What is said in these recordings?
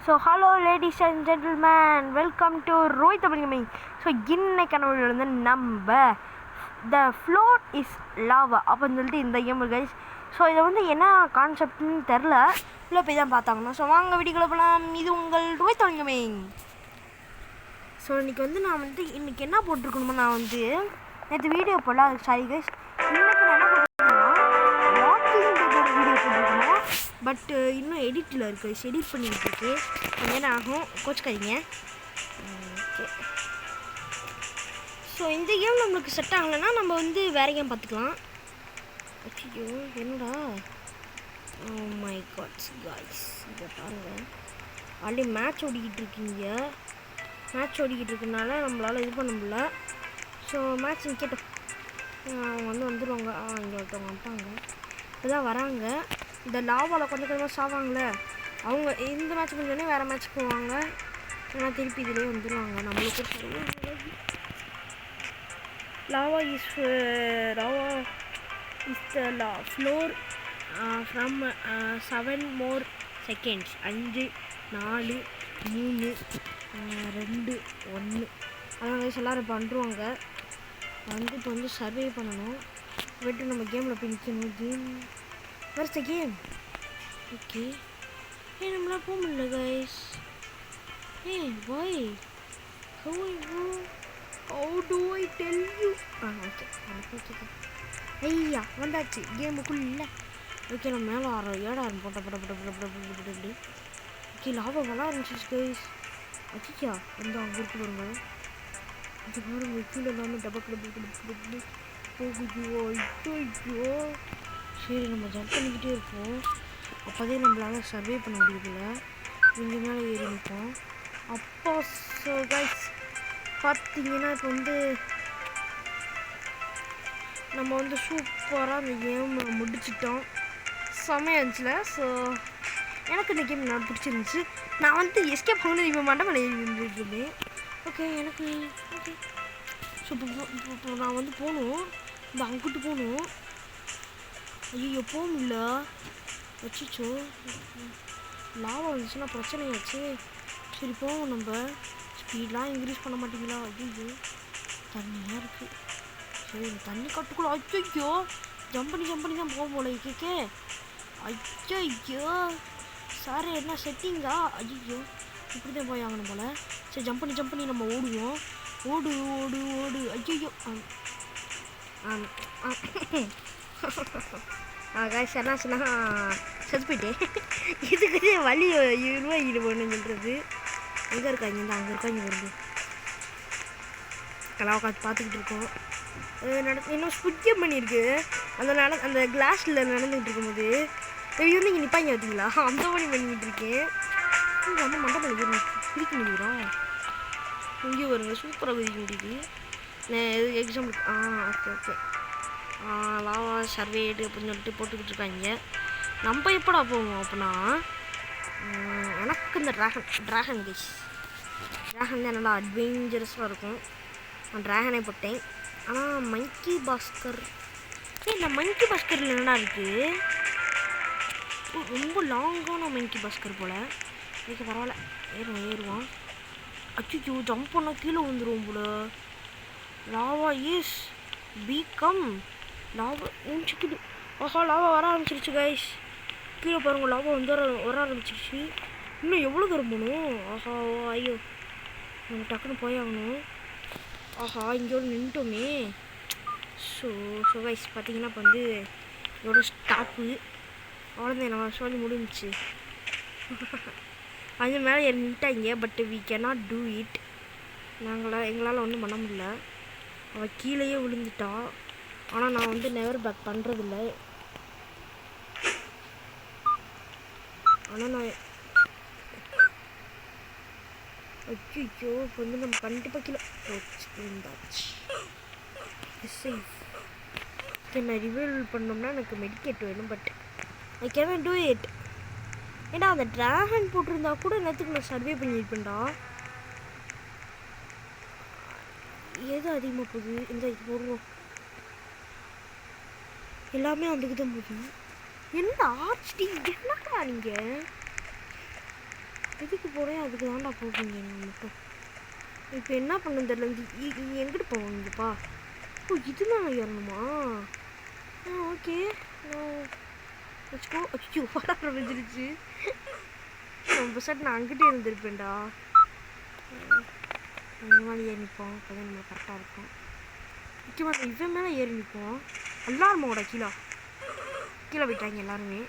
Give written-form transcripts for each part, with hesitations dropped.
So hello ladies and gentlemen, welcome to Roy Tamil gaming. So இன்னைக்கான வந்து நம்ம the floor is lava அப்படின்னு சொல்லிட்டு இந்த கேம் கைஸ். ஸோ இதை வந்து என்ன கான்செப்ட்னு தெரில, இல்லை போய் தான் பார்த்தாங்கண்ணா. ஸோ வாங்க வீடியோக்குள்ள போகலாம். இது உங்கள் ரோய் தமிழ் கேமிங். ஸோ இன்றைக்கி வந்து நான் வந்து இன்றைக்கி என்ன போட்டிருக்கணுமோ, நான் வந்து நேற்று வீடியோ போடல, அது சாரி கைஸ். இன்றைக்கி நான் என்ன போட்டிருக்கேன்னா வாக்கிங் வீடியோ போட்டிருக்கணும், பட் இன்னும் எடிட்டில் இருக்குது, எடிட் பண்ணிக்கிட்டு இருக்கு, கொஞ்சம் நேரம் ஆகும், கோச்சுக்காதீங்க. ஓகே, ஸோ இந்த கேம் நம்மளுக்கு செட் ஆகலைன்னா நம்ம வந்து வேறு கேம் பார்த்துக்கலாம். ஐயோ என்னடா, ஓ மை காட்ஸ் காய்ஸ், இதை பாருங்கள், ஆல்ரெடி மேட்ச் ஓடிக்கிட்டு இருக்கீங்க. மேட்ச் ஓடிக்கிட்டு இருக்கனால நம்மளால் இது பண்ண முடியல. ஸோ மேட்ச் கேட்டோம், அவங்க வந்து வந்துடுவாங்க. இங்கே ஒருத்தவங்க வந்துட்டாங்க, இப்போதான் வராங்க. இந்த லாவாவில் கொஞ்சம் கொஞ்சமாக சாவாங்களே, அவங்க இந்த மேட்ச் முடிஞ்சோடனே வேறு மேட்ச் போவாங்க, ஏன்னா திருப்பி இதிலே வந்துடுவாங்க. நம்மளுக்கு lava is the floor from 7 more seconds. 5 4 3 2 1 அதான் வயசு எல்லோரும் இப்போ வந்துடுவாங்க. வந்து இப்போ வந்து சர்வே பண்ணணும், போய்ட்டு நம்ம கேமில் போய் நிற்கணும். Game where's the game? Okay, நம்மளால் போக முடியல guys. why? How do I tell you? Okay okay, ஐயா வந்தாச்சு கேமுக்குள்ள. ஓகே, நம்ம மேலே ஏடாரம் போட்ட ஓகே, லாபம் வளர ஆரம்பிச்சிச்சு கைஸ். அச்சிச்சா வந்து அங்கே இருக்கு பாருங்க, இது பாருங்க, கீழே எல்லாமே டபக்கு போகுது. ஐயோ, சரி நம்ம ஜம்ப் பண்ணிக்கிட்டே இருப்போம், அப்போதே நம்மளால் சர்வே பண்ண முடியல. இங்கே மேலே ஏறி நிற்போம். அப்போ ஸோ கைஸ் பார்த்தீங்கன்னா இப்போ வந்து நம்ம வந்து சூப்பராக அந்த கேம் முடிச்சிட்டோம். செம்மையாக இருந்துச்சுல. ஸோ எனக்கு இந்த கேம் நான் பிடிச்சிருந்துச்சு. நான் வந்து எஸ்கேப் பண்ணி இப்போ மண்டபம் இருந்துருந்தேன். ஓகே எனக்கு ஓகே. ஸோ இப்போ நான் வந்து போகணும், இப்போ அங்கிட்டு போகணும். ஐயோ போக முடியல, வச்சிச்சோ லாவா வந்துச்சுன்னா பிரச்சனையாச்சு. சரி போவோம், நம்ம ஸ்பீடெலாம் இன்க்ரீஸ் பண்ண மாட்டீங்களா? ஐயோ தண்ணியாக இருக்குது. சரி தண்ணி கட்டுக்குள்ள ஐயோ ஜம்ப் பண்ணி தான் போக போல கேக்கே. ஐயோ சார் என்ன செட்டிங்கா? ஐயோ இப்படி தான் போய் ஆகணும் போல். சரி ஜம்ப் பண்ணி நம்ம ஓடுவோம். ஓடு ஐயோ காய்ஸ் என்னாச்சுன்னா செத்து போயிட்டேன். இதுக்கு வழி ஈடுபடணுன்னு சொல்கிறது. எங்கே இருக்காங்க? இந்த அங்கே இருக்காங்க வருது. எல்லாம் உட்காந்து பார்த்துக்கிட்டு இருக்கோம். இன்னும் ஸ்புட்கேம் பண்ணியிருக்கு, அந்த கிளாஸில் நடந்துக்கிட்டு இருக்கும்போது இது வந்து இங்கே நிற்பாங்க பார்த்தீங்களா, அந்த மாதிரி பண்ணிக்கிட்டு இருக்கேன். இங்கே வந்து மண்டபம் குதிக்க முடியுறோம். இங்கே வருங்க, சூப்பராக குதிக்க முடியுது. எக்ஸாம்பிள் ஓகே லாவா சர்வேடு அப்படின்னு சொல்லிட்டு போட்டுக்கிட்டு இருக்காங்க. நம்ம எப்படா போவோம் அப்படின்னா, எனக்கு இந்த ட்ராகன் கைஸ், ட்ராகன் தான் நல்லா அட்வென்ச்சரஸாக இருக்கும். நான் ட்ராகனே போட்டேன். ஆனால் மங்கி பாஸ்கர், இந்த மங்கி பாஸ்கரில் என்னடா இருக்குது, ரொம்ப லாங்கான மங்கி பாஸ்கர் போல். ஓகே பரவாயில்ல, ஏறுவான். அச்சோ ஜம்ப் பண்ணால் கீழே வந்துடுவோம் போல. லாவா இஸ் பீகம் லாவா முடிச்சுக்குது. லாவா வர ஆரம்பிச்சிருச்சு கைஸ். கீழே பாருங்க, லாவா வந்து வர ஆரம்பிச்சிருச்சு. இன்னும் எவ்வளோ தூரம் போகணும்? ஐயோ நம்ம டக்குன்னு போய் ஆகணும். இங்கே ஒரு நின்ட்டோமே. ஸோ கைஸ் பார்த்தீங்கன்னா இப்போ வந்து இதோட ஸ்டாப்பு அவ்வளோதான், நம்ம சொல்லி முடிஞ்சிச்சு. அது மேலே ஏறி நின்ட்டாங்க, but we cannot do it. எங்களால் ஒன்றும் பண்ண முடியல. அவள் கீழேயே விழுந்துட்டா. ஆனால் நான் வந்து நெவர் பேக் பண்ணுறதில்ல. ஆனால் நான் ஐயோ இப்போ வந்து நம்ம கண்டிப்பாக கீழே விழுந்தாச்சு. நான் ரிவீல் பண்ணோம்னா எனக்கு மெடிக்கேட் வேணும், but I can do it. ஏன்னா அந்த ட்ராகன் போட்டிருந்தா கூட நேற்றுக்கு நான் சர்வே பண்ணியிருப்பேன்டா. எது அதிகமாக போகுது? இந்த இது போடுவோம், எல்லாமே அதுக்கு தான் போகுது. என்ன ஆர்ச்டி என்னக்கா நீங்கள்? எதுக்கு போகிறேன் அதுக்கு தான்டா போகிறீங்க நீங்கள் மட்டும். இப்போ என்ன பண்ணுன்னு தெரியல. இங்கே எங்கிட்டு போவாங்கப்பா? ஓ இது நான் ஏறணுமா? ஓகே வச்சுக்கோ. அச்சோ வர ஆரம்பிச்சிருச்சு. ரொம்ப சார் நான் அங்கிட்டே இருந்திருப்பேன்டா. இந்த மாதிரி ஏறி நிற்போம். அப்போ தான் நம்ம கரெக்டாக இருக்கும். முக்கியமாக இவன் மேலே ஏறி நிற்போம். எல்லாருமோட கீழே போயிட்டாங்க எல்லாருமே.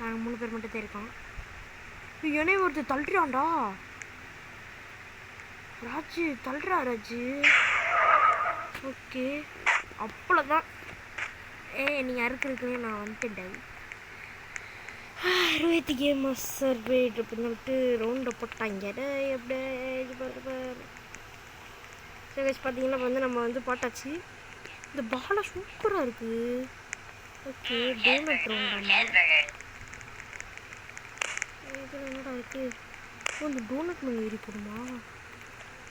நாங்கள் 3 பேர் மட்டும் தான் இருக்கோம். என்னைய ஒருத்தர் தள்ளுறான்டா. ராஜு தள்ளுறா ராஜு. ஓகே அவ்வளோதான். நீங்கள் அறுக்கிறதுக்குனே நான் வந்துட்டேன். 60 கேமர்ஸ் சர்வே அப்படின்னு சொல்லிட்டு ரவுண்டை போட்டாங்க. எப்படி சரி பார்த்தீங்கன்னா வந்து நம்ம வந்து போட்டாச்சு. இந்த பாலை சூப்பராக இருக்குது. ஓகே டோனட் ரவுண்டாமா? இதில் என்னடா இருக்குது? இந்த டோனட் மேலே ஏறி போடுமா?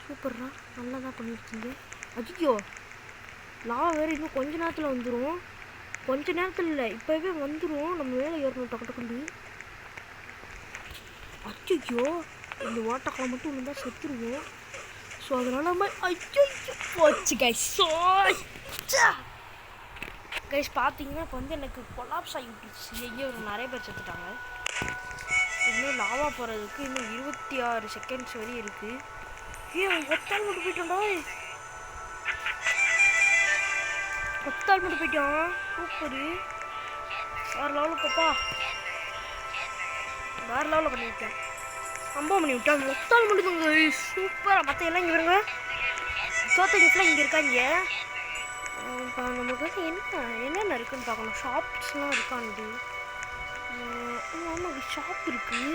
சூப்பர்ரா, நல்லா தான் பண்ணியிருக்கீங்க. அஜிக்கோ லாவா வேறு இன்னும் கொஞ்ச நேரத்தில் வந்துடும். கொஞ்ச நேரத்தில் இல்லை இப்போவே வந்துடும். நம்ம மேலே ஏறணும் டக்கு டக்குன்னு. அச்சோ இந்த வாட்டக்கால் மட்டும் ஒன்று தான் செத்துருவோம். ஸோ அதனால் நம்ம ஐயோ போச்சு கைஸ் பார்த்தீங்கன்னா இப்போ வந்து எனக்கு கொலாப்ஸ் ஆகி விட்டுருச்சு. எங்கேயோ நிறைய பேர் செத்துட்டாங்க. இன்னும் லாவா போகிறதுக்கு இன்னும் 26 செகண்ட்ஸ் வரையும் இருக்குது. ஒத்தால் மட்டும் போயிட்டோம்டா. ஒத்தால் மட்டும் போயிட்டோம். சூப்பரு, வேறு லெவலில் பாப்பா, வேறு லெவலில் பண்ணிவிட்டேன். சம்பவம் பண்ணி விட்டேன். ஒத்தால் மட்டும் தாங்க சூப்பராக. மற்ற எல்லாம் இங்கே வருங்க. தோத்தகிஃப்லாம் இங்கே இருக்காங்க. இப்போ நமக்கு என்னென்ன இருக்குதுன்னு பார்க்கணும். ஷாப்ஸ்லாம் இருக்காண்டி. ஆமாம் ஷாப் இருக்குது.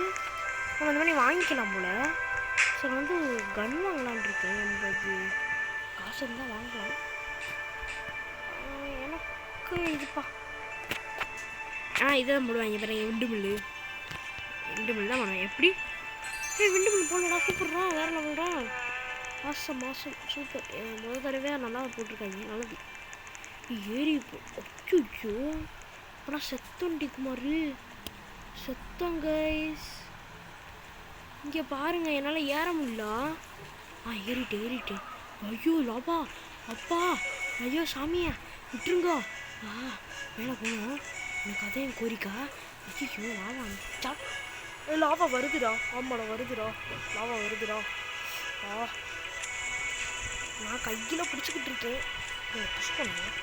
நம்ம அந்த மாதிரி வாங்கிக்கலாம் போல். சரி வந்து கன் வாங்கலான் இருக்கேன். 80 காசு இருந்தால் வாங்கலாம். எனக்கு இதுப்பா இதை தான் போடுவாங்க பாருங்க. விண்டு மில்லு தான் பண்ணுவேன். எப்படி விண்டு மில்லு போடலடா. சூப்பர்ரா, வேறு லெவல்டா. மாதம் சூப்பர். முதல் தடவையாக நல்லா போட்டிருக்காங்க. நல்லது. ஏறி அச்சோ அப்புறம் செத்தோண்டி குமார் செத்தோம் கைஸ். இங்கே பாருங்கள் என்னால் ஏற முடியல. ஏறிட்டேன். ஐயோ லாபா அப்பா, ஐயோ சாமியா விட்டுருங்கோ. மேலே போனோம். எனக்கு அதே என் கோரிக்கா. ஐயோ லாவா அனுப்பிச்சா. லாவா வருதுடா. ஆமாடா வருதுடா, லாவா வருதுடா. நான் கையில் பிடிச்சிக்கிட்டு இருக்கேன். புஷ் பண்ணுவேன்.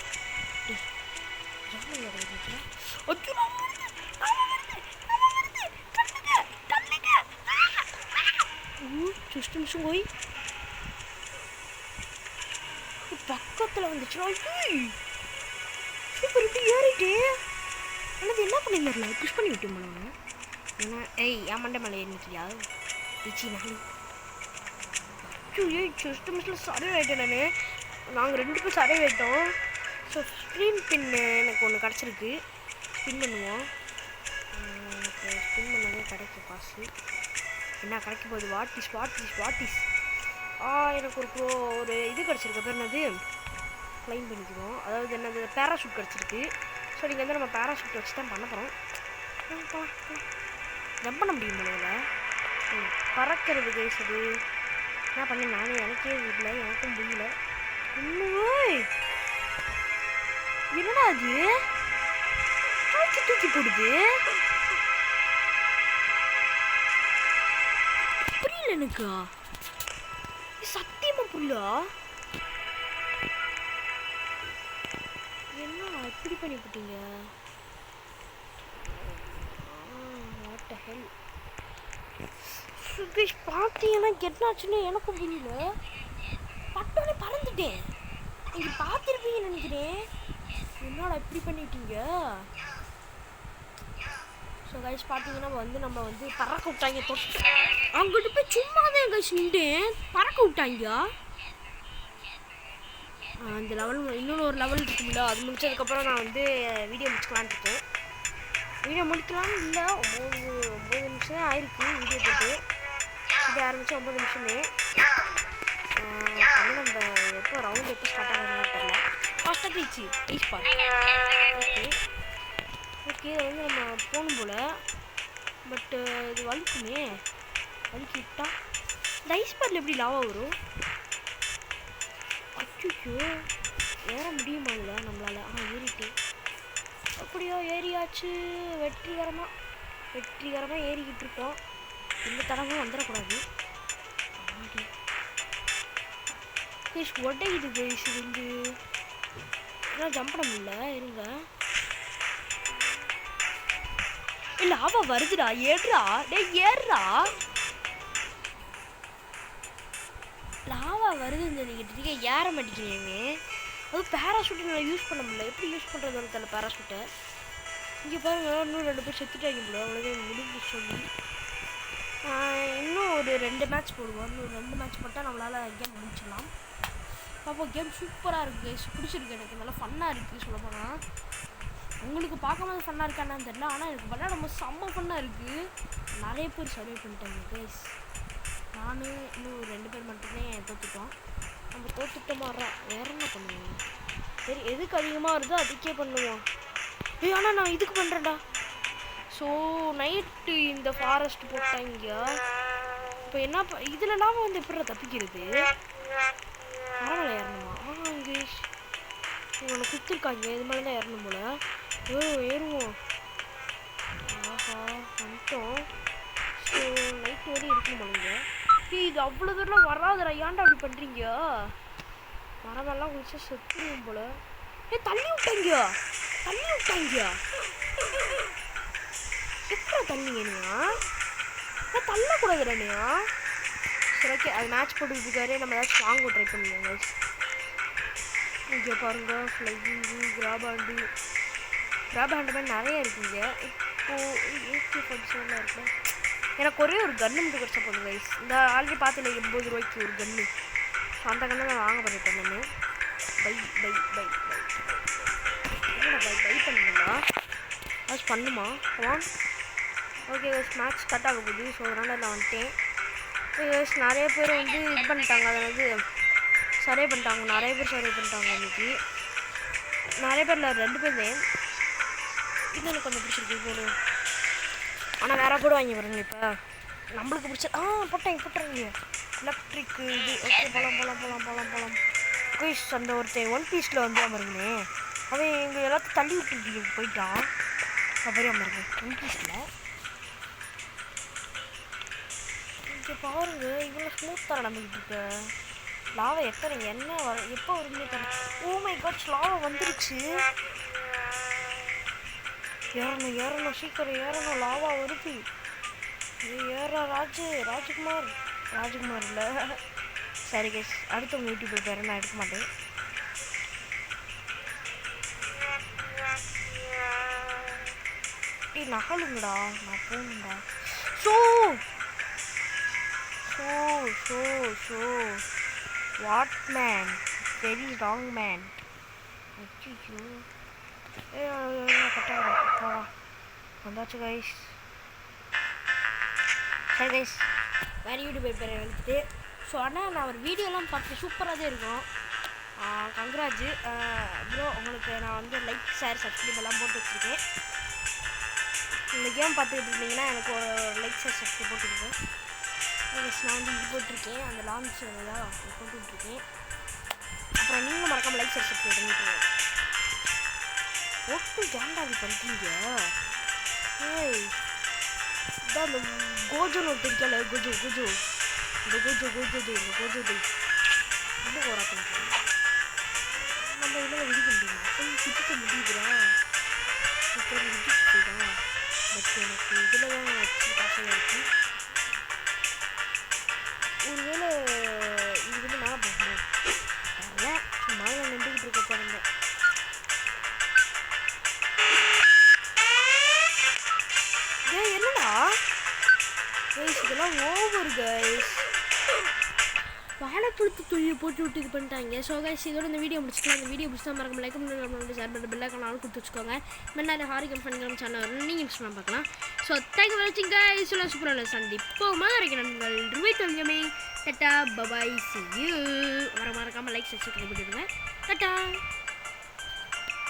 ஜஸ்ட் நிமிஷம் போய் பக்கத்தில் வந்துச்சுன்னா சூப்பர். இப்படி ஏறிட்டு அல்லது என்ன பண்ணியிருந்தார்ல புஷ் பண்ணி விட்டு போனவங்க. ஏன்னா என் மண்டை மேலே ஏறிச்சியா இச்சி நாளி. ஜஸ்ட் நிமிஷத்தில் சர்வே ஆகிட்டேன். நாங்கள் 2 பேரும் சர்வே ஆகிட்டோம். ஸோ ஸ்க்ரீன் பின்னு எனக்கு ஒன்று கிடச்சிருக்கு. ஸ்பின் பண்ணுவோம். எனக்கு ஸ்பின் பண்ணவே கிடைக்கும் காசு. என்ன கிடைக்க போகுது? வாட்டிஸ் எனக்கு ஒரு இது கிடச்சிருக்கு. பேர் என்னது க்ளைம் பண்ணிக்குவோம். அதாவது என்னது பேராஷூட் கிடச்சிருக்கு. ஸோ நீங்கள் வந்து நம்ம பேராஷூட் வச்சு தான் பண்ண போகிறோம். ஜம்ப் பண்ண முடியும் போல பறக்கிறது கைஸ். அது என்ன பண்ணி நானே எனக்கே இல்லை, எனக்கும் புரியல. இன்னும் என்னடா அது தூக்கி போடுது? புரியல எனக்கு, சத்தியமா புரியல. என்ன இப்படி பண்ணிவிட்டீங்க? வாட் தி ஹெல் சுகேஷ். பார்த்தீங்கன்னா என்னாச்சுன்னு எனக்கும் புரியல. பட்டோனே பறந்துட்டேன். நீங்கள் பார்த்துருப்பீங்கன்னு நினைக்கிறேன். என்னடா இப்படி பண்ணிட்டீங்க? ஸோ கைஸ் பார்த்தீங்கன்னா வந்து நம்ம வந்து பறக்க விட்டாங்க. அவங்ககிட்ட போய் சும்மா தான் கைஸ் நின்றேன். பறக்க விட்டாங்க. அந்த லெவல் இன்னொன்று ஒரு லெவல் இருக்குங்களா, அது முடிச்சதுக்கப்புறம் நான் வந்து வீடியோ முடிச்சுக்கலான்னு இருக்கேன். வீடியோ முடிக்கலான்னு இல்லை, 9 நிமிஷம் தான் ஆயிருக்கு வீடியோ போட்டு. இது ஆரம்பித்து 9 நிமிஷமே. நம்ம எப்போ ரவுண்ட் எப்போ ஸ்டார்ட் ஆகுதுன்னு தெரியல. ஃபஸ்ட்டாக ப்ளீஸ் பாரு. ஓகே வந்து நம்ம போகணும் போல். பட் இது வலிக்குமே, வலிக்கிட்டா இந்த ஐஸ் பேட்டில் எப்படி லாவா வரும்? அச்சோ, ஏற முடியுமா இல்லை நம்மளால்? ஏறிட்டு அப்படியோ ஏறியாச்சு. வெற்றிகரமாக ஏறிக்கிட்டு இருக்கோம். இந்த தடவை வந்துடக்கூடாது. உடையுது கைஸ். இது வந்து இதெல்லாம் ஜம்ப் பண்ண முடியல. இருங்க, இல்லை ஆவா வருதுடா. ஏறுறா ஏறுறா. லாவா வருதுன்னு சொல்லிக்கிட்டு ஏற மாட்டேங்கிறேமே. அது பேராஷூட்டை நல்லா யூஸ் பண்ண முடியல. எப்படி யூஸ் பண்ணுறதுன்னு தெரியல பேராஷூட்டை. இங்கே பாருங்கள், இன்னும் 2 பேர் செத்துட்டாங்க போல. அவ்வளோதான் முடிஞ்சு சொல்லி இன்னும் ஒரு 2 மேட்ச் போடுவோம். இன்னும் 2 மேட்ச் போட்டால் நம்மளால் கேம் முடிச்சிடலாம். அப்போ கேம் சூப்பராக இருக்குது, பிடிச்சிருக்கு எனக்கு. நல்லா ஃபன்னாக இருக்குது. சொல்ல போனால் உங்களுக்கு பார்க்கும்போது ஃபன்னாக இருக்கான்னு தெரியல, ஆனால் எனக்கு விளையாடும் செம்ம ஃபன்னாக இருக்குது. நிறைய பேர் சர்வே பண்ணிட்டாங்க கைஸ். நான் இன்னும் 2 பேர் மட்டுமே தோற்றுட்டோம். நம்ம தோற்றுட்டோமா வேற என்ன பண்ணுவோம்? சரி, எதுக்கு அதிகமாக வருதோ அதுக்கே பண்ணுவோம். ஆனால் நான் இதுக்கு பண்ணுறேன்டா. ஸோ நைட்டு இந்த ஃபாரஸ்ட் போட்டாங்க. இப்போ என்ன இதுலலாம் வந்து எப்படி தப்பிக்கிறது? மரமலை ஏறணுமா? இங்கேஷ் இவனை குத்துருக்காங்க. இது மாதிரி தான் ஏறணும் போல். ஏறுவோம். ஆஹா, வந்துட்டோம். ஸோ நைட்டு வரையும் இருக்கணும் போலுங்க. இது அவ்வளோ தூரம் வராதுடா. ஏன்டா அப்படி பண்ணுறீங்க? மரமெல்லாம் குளிச்சா செத்துருவோம் போல். தள்ளி விட்டாங்க. எப்படி தள்ளிங்கண்ணா? தள்ளக்கூடாதுடா. சரி, ஓகே. அது மேட்ச் போட்டுருக்காரு. நம்ம ஏதாச்சும் வாங்க ட்ரை பண்ணுவோங்க. இங்கே பாருங்க, ஃப்ளைவிங்கு, கிராபாண்டு மாதிரி நிறைய இருக்குங்க. இப்போது AK-47 இருக்கு. எனக்கு ஒரே ஒரு கன்று மட்டும் கிடச்சா போதும் கைஸ். இந்த ஆல்ரெடி பார்த்துல 80 ரூபாய்க்கு ஒரு கன்று. ஸோ அந்த கண்ணை நான் வாங்க பண்ணிட்டேன். நான் பை பண்ணுங்களா? அது பண்ணுமா? ஓகே கைஸ், மேட்ச் ஸ்டார்ட் ஆக போகுது. ஸோ அதனால் நான் வந்துட்டேன். கைஸ் நிறைய பேர் வந்து இது பண்ணிட்டாங்க. அதாவது சர்வே பண்ணிட்டாங்க. நிறைய பேர் சர்வே பண்ணிட்டாங்க இன்னைக்கு. நிறைய பேர் இல்லை, 2 பேர் தான். இது எனக்கு கொஞ்சம் பிடிச்சிருக்கு போல. ஆனால் வேறு கூட வாங்கி பாருங்க. இப்போ நம்மளுக்கு பிடிச்ச போட்டாங்க எலக்ட்ரிக்கு இது. ஓகே, போகலாம். கைஸ் அந்த ஒருத்தன் 1 பீஸில் வந்து பாருங்களே, அவன் எங்கள் எல்லாத்தையும் தள்ளி விட்டு போயிட்டான். அப்படியே பாருங்க 1 பீஸில். இங்கே பாருங்க, இவ்வளோ ஸ்மூத்தாக நடந்துக்கிட்டு இருக்கு. லாவா என்ன எப்போ வருமே தரேன். ஓ மை காட், லாவா வந்துருச்சு. ஏறணும் சீக்கிரம் ஏறணும். லாவா வருது. ஏறா ராஜ்குமார் இல்லை. சரி கைஸ், அடுத்த யூடியூப் பேரை நான் எடுக்க மாட்டேன். நகலுங்கடா, நான் போகணுண்டா. So what man, very wrong man. வந்தாச்சு கைஸ். சரி கைஸ், வேறு யூடியூப் பேரை எடுத்துட்டு. ஸோ ஆனால் நான் ஒரு வீடியோலாம் பார்த்து சூப்பராக தான் இருக்கும். கங்க்ராஜ் ப்ரோ, உங்களுக்கு நான் வந்து லைக், ஷேர், சப்ஸ்கிரைப் எல்லாம் போட்டு வச்சுருக்கேன். இந்த கேம் பார்த்துக்கிட்டு இருந்தீங்கன்னா எனக்கு ஒரு லைக், ஷேர், சப்ஸ்கிரைப் போட்டுருக்கேன். நான் வந்து இது போட்டிருக்கேன், அந்த லான்ச் தான் போட்டுட்ருக்கேன். அப்புறம் நீங்களும் மறக்காமல் லைக், ஷேர், சப்ஸ்கிரைப் பண்ணிட்டுருங்க. ஓட்டு ஜாண்டாவி பண்ணுறீங்க. ஏய், இதான் அந்த கோஜோன்னு ஒருத்தர் இருக்கால, கோஜோ ரொம்ப போரா பண்ணுறேன். நம்ம இதில் விதிக்க முடியுமா? சுற்றிக்க முடியுதுடா. விதிச்சுடா. பட் எனக்கு இதில் தான் வச்சு காசாக இருக்குது. ஒருவேளை இது வந்து மேலே போகணும். அதெல்லாம் சும்மா நான் நின்றுக்கிட்டு இருக்க பாருங்க. என்னடா கைஸ், இதெல்லாம் ஓவர் கைஸ். வாழைப்பழத்து தொழிலை போட்டு விட்டு இது பண்ணிட்டாங்க. ஸோ கைஸ், இதோட இந்த வீடியோ முடிச்சுக்கலாம். இந்த வீடியோ பிடிச்சா மறக்காம லைக் பண்ணி நம்மளோட ஷேர் பண்ணி பெல் ஐகான் கொடுத்து வச்சுக்கோங்க. முன்னாடி ஹாரிகன் ஃபன்கிரம் சேனல் நீங்கள் யூஸ் பண்ண பார்க்கலாம். ஸோ தேங்க் யூ ஃபார் வாட்சிங் கைஸ். எல்லாம் சூப்பரான சந்திப்போமா வரைக்கும் நண்பர்கள். ருபி தொல்கமே டட்டா பபாய். See you. மறக்காம லைக் சப்ஸ்கிரைப் பண்ணிடுங்க. டட்டா.